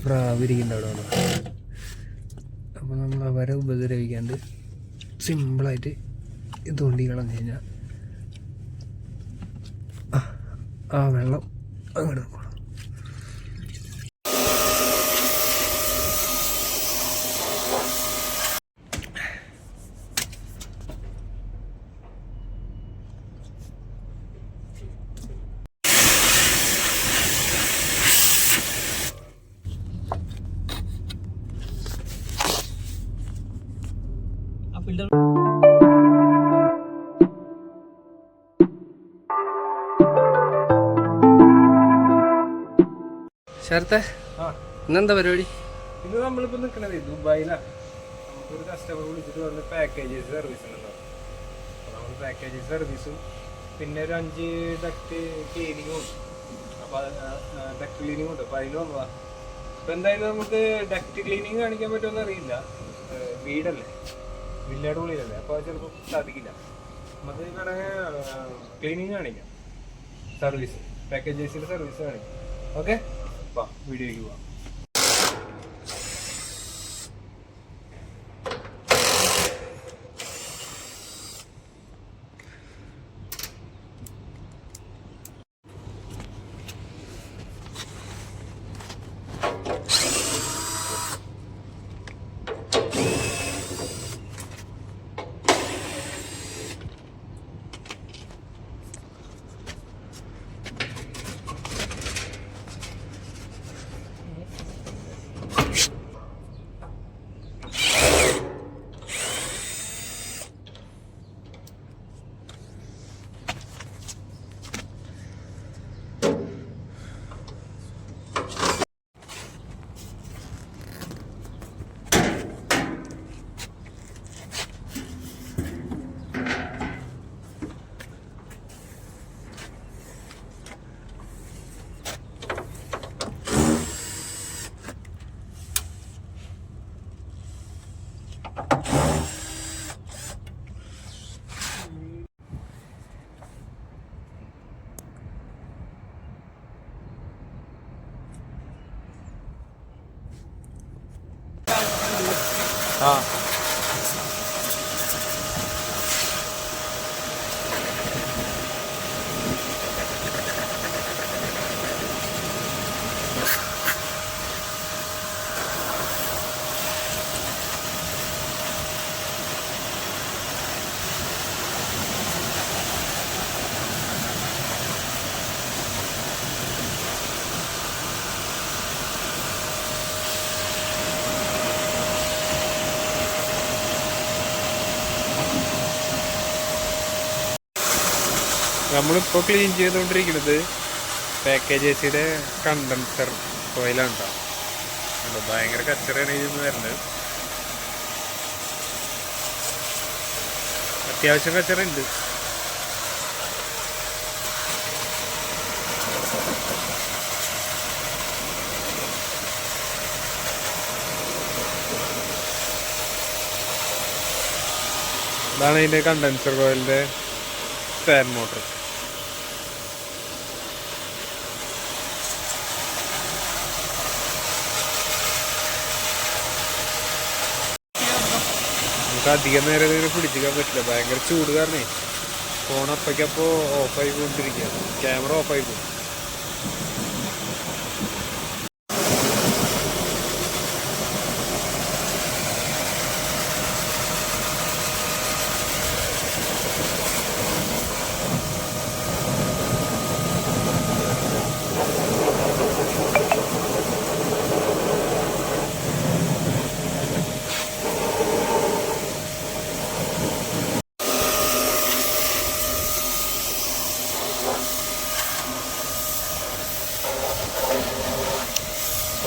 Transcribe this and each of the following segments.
പ്രാവിരിക്കുന്നുണ്ട് അവിടെ വന്നു. അപ്പോൾ നമ്മൾ അവരെ ഉപദ്രവിക്കാണ്ട് സിമ്പിളായിട്ട് ഇത് തോണ്ടി കളഞ്ഞു കഴിഞ്ഞാൽ ആ വെള്ളം അങ്ങോട്ട് നോക്കണം. ശരത്തെ ഇന്നെന്താ പരിപാടി? ഇന്ന് നമ്മളിപ്പോൾ നിൽക്കണത് ദുബായിലാണ്. നമുക്കൊരു കസ്റ്റമർ വിളിച്ചിട്ട് പറഞ്ഞ പാക്കേജസ് സർവീസ് ഉണ്ടല്ലോ. അപ്പോൾ നമ്മൾ പാക്കേജസ് സർവീസും പിന്നെ ഒരു 5 ഡക്ട് ക്ലീനിങ്ങും ഉണ്ട്. അപ്പോൾ ഡക്ട് ക്ലീനിങ്ങും ഉണ്ട്. അപ്പോൾ അതിന് വന്നതാണ്. അപ്പോൾ എന്തായാലും നമുക്ക് ഡക്ട് ക്ലീനിങ് കാണിക്കാൻ പറ്റുമെന്ന് അറിയില്ല. വീടല്ലേ, വില്ലയുടെ ഉള്ളിലല്ലേ, അപ്പോൾ ചിലപ്പോൾ സാധിക്കില്ല. നമുക്ക് വേണമെങ്കിൽ ക്ലീനിങ് കാണിക്കാം, സർവീസ് പാക്കേജസിൻ്റെ സർവീസ് കാണിക്കാം. ഓക്കെ, വാ വീഡിയോയ്ക്ക് പോവാം. നമ്മളിപ്പോൾ ക്ലീൻ ചെയ്തുകൊണ്ടിരിക്കുന്നത് പാക്കേജസിയുടെ കണ്ടൻസർ കോയിലാണ് കേട്ടോ. ഭയങ്കര കച്ചറയാണ് ഇതിന്ന് വരുന്നത്. അത്യാവശ്യം കച്ചറ ഉണ്ട്. ഇതാണ് അതിൻ്റെ കണ്ടൻസർ കോയിലിൻ്റെ ഫാൻ മോട്ടർ. നമുക്ക് അധികം നേരം ഇങ്ങനെ പിടിച്ചിക്കാൻ പറ്റില്ല, ഭയങ്കര ചൂട് കാരണേ. ഫോൺ അപ്പയ്ക്കപ്പോൾ ഓഫായി കൊണ്ടിരിക്കുകയാണ്, ക്യാമറ ഓഫായി പോകും.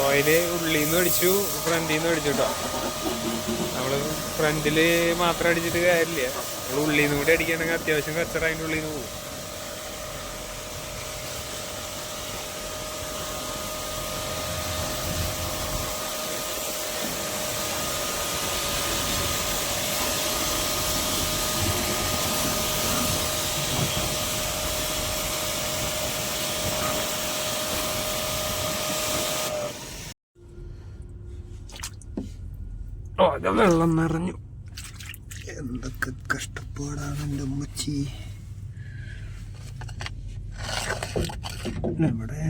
ഓയില് ഉള്ളിൽ നിന്ന് അടിച്ചു, ഫ്രണ്ടിൽ നിന്ന് അടിച്ചു കേട്ടോ. നമ്മൾ ഫ്രണ്ടിൽ മാത്രം അടിച്ചിട്ട് കാര്യമില്ല, നമ്മൾ ഉള്ളിൽ നിന്ന് കൂടി അടിക്കുകയാണെങ്കിൽ അത്യാവശ്യം കച്ചറ അതിൻ്റെ ഉള്ളിൽ നിന്ന് പോകും. ആകെ വെള്ളം നിറഞ്ഞു. എന്തൊക്കെ കഷ്ടപ്പാടാണ് എൻ്റെ ഉമ്മച്ചി. ഇവിടെ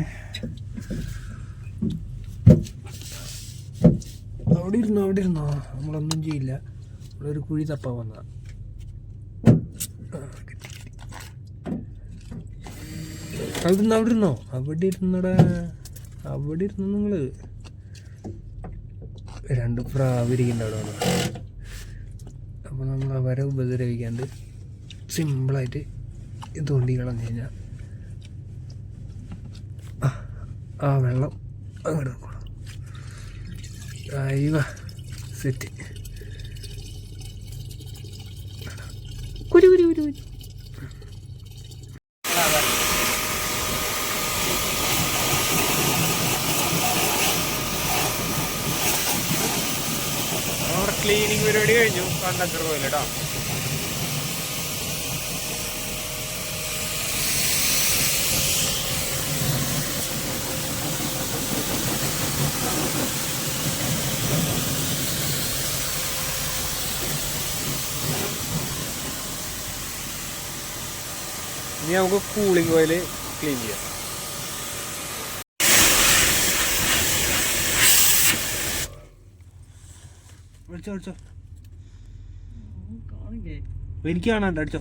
അവിടെ ഇരുന്നോ, നമ്മളൊന്നും ചെയ്യില്ല. ഇവിടെ ഒരു കുഴി തപ്പാൻ വന്ന അവിടെ ഇരുന്നോ നിങ്ങള്. രണ്ട് പ്രാവിരിക്കുന്നുണ്ട് അവിടെ. അപ്പോൾ നമ്മൾ അവരെ ഉപദ്രവിക്കാണ്ട് സിമ്പിളായിട്ട് ഇത് തോണ്ടി കളഞ്ഞു കഴിഞ്ഞാൽ ആ വെള്ളം അങ്ങോട്ട് നോക്കണം. അയ്യോ സെറ്റ്. കുരു ക്ലീനിങ് പരിപാടി കഴിഞ്ഞു. കണ്ടക്ടർ പോയില്ല കേട്ടോ. ഇനി നമുക്ക് കൂളിംഗ് ഓയിൽ ക്ലീൻ ചെയ്യാം. അടിച്ചോ എനിക്ക് കാണാണ്ട് അടിച്ചോ.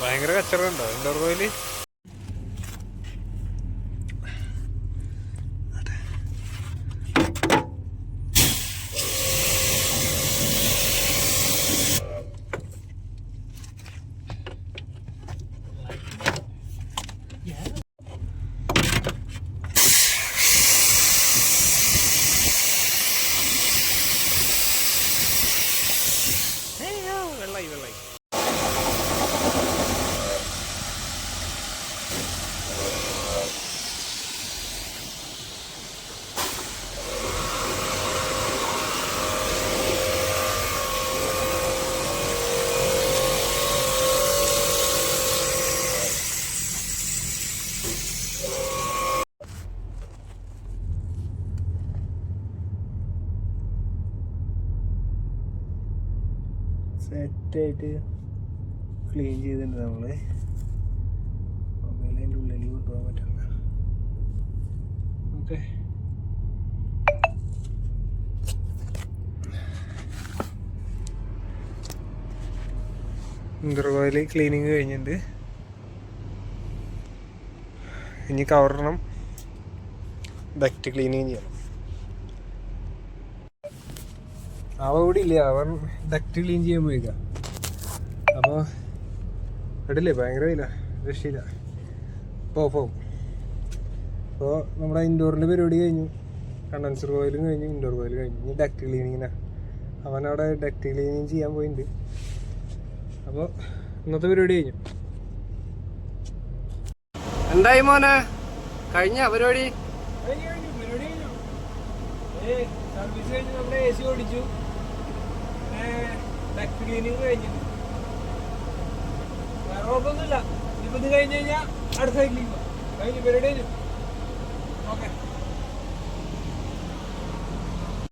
ഭയങ്കര കച്ചറുണ്ടോ ഇൻഡോർ കോയില്? വെള്ളായി സെറ്റായിട്ട് ക്ലീൻ ചെയ്തിട്ടുണ്ട് നമ്മൾ. മൊബൈൽ അതിൻ്റെ ഉള്ളിൽ കൊണ്ടുപോകാൻ പറ്റില്ല. ഓക്കെ, ഇൻഡോർ കോയിൽ ക്ലീനിങ് കഴിഞ്ഞിട്ടുണ്ട്. ഇനി കവറിടണം, ഡക്റ്റ് ക്ലീനിങ് ചെയ്യണം. അവ കൂടി ഇല്ല, അവൻ ഡക്റ്റ് ക്ലീൻ ചെയ്യാൻ പോയിക്കാം. അപ്പോൾ ഇടില്ലേ, ഭയങ്കര ഇല്ല, രക്ഷയില്ല, പോവും. അപ്പോൾ നമ്മുടെ ഇൻഡോറിൻ്റെ പരിപാടി കഴിഞ്ഞു. കണ്ടൻസർ കോയിലും കഴിഞ്ഞു, ഇൻഡോർ കോയിൽ കഴിഞ്ഞു. ഇനി ഡക്റ്റ് ക്ലീനിങ്ങിനാണ്. അവനവിടെ ഡക്റ്റ് ക്ലീനിങ് ചെയ്യാൻ പോയിട്ടുണ്ട്. അപ്പോൾ ഇന്നത്തെ പരിപാടി കഴിഞ്ഞു. എന്തായി മോനെ, കഴിഞ്ഞ പരിപാടി? സർവീസ് കഴിഞ്ഞ് നമ്മുടെ AC ഓടിച്ചു, ഡക്റ്റ് ക്ലീനിങ് കഴിഞ്ഞു. വേറെ കുഴപ്പമൊന്നുമില്ല. ഇപ്പം ഇത് കഴിഞ്ഞ് കഴിഞ്ഞാൽ അടുത്ത സൈക്കിളിൽ കഴിഞ്ഞു പരിപാടി കഴിഞ്ഞു. ഓക്കെ.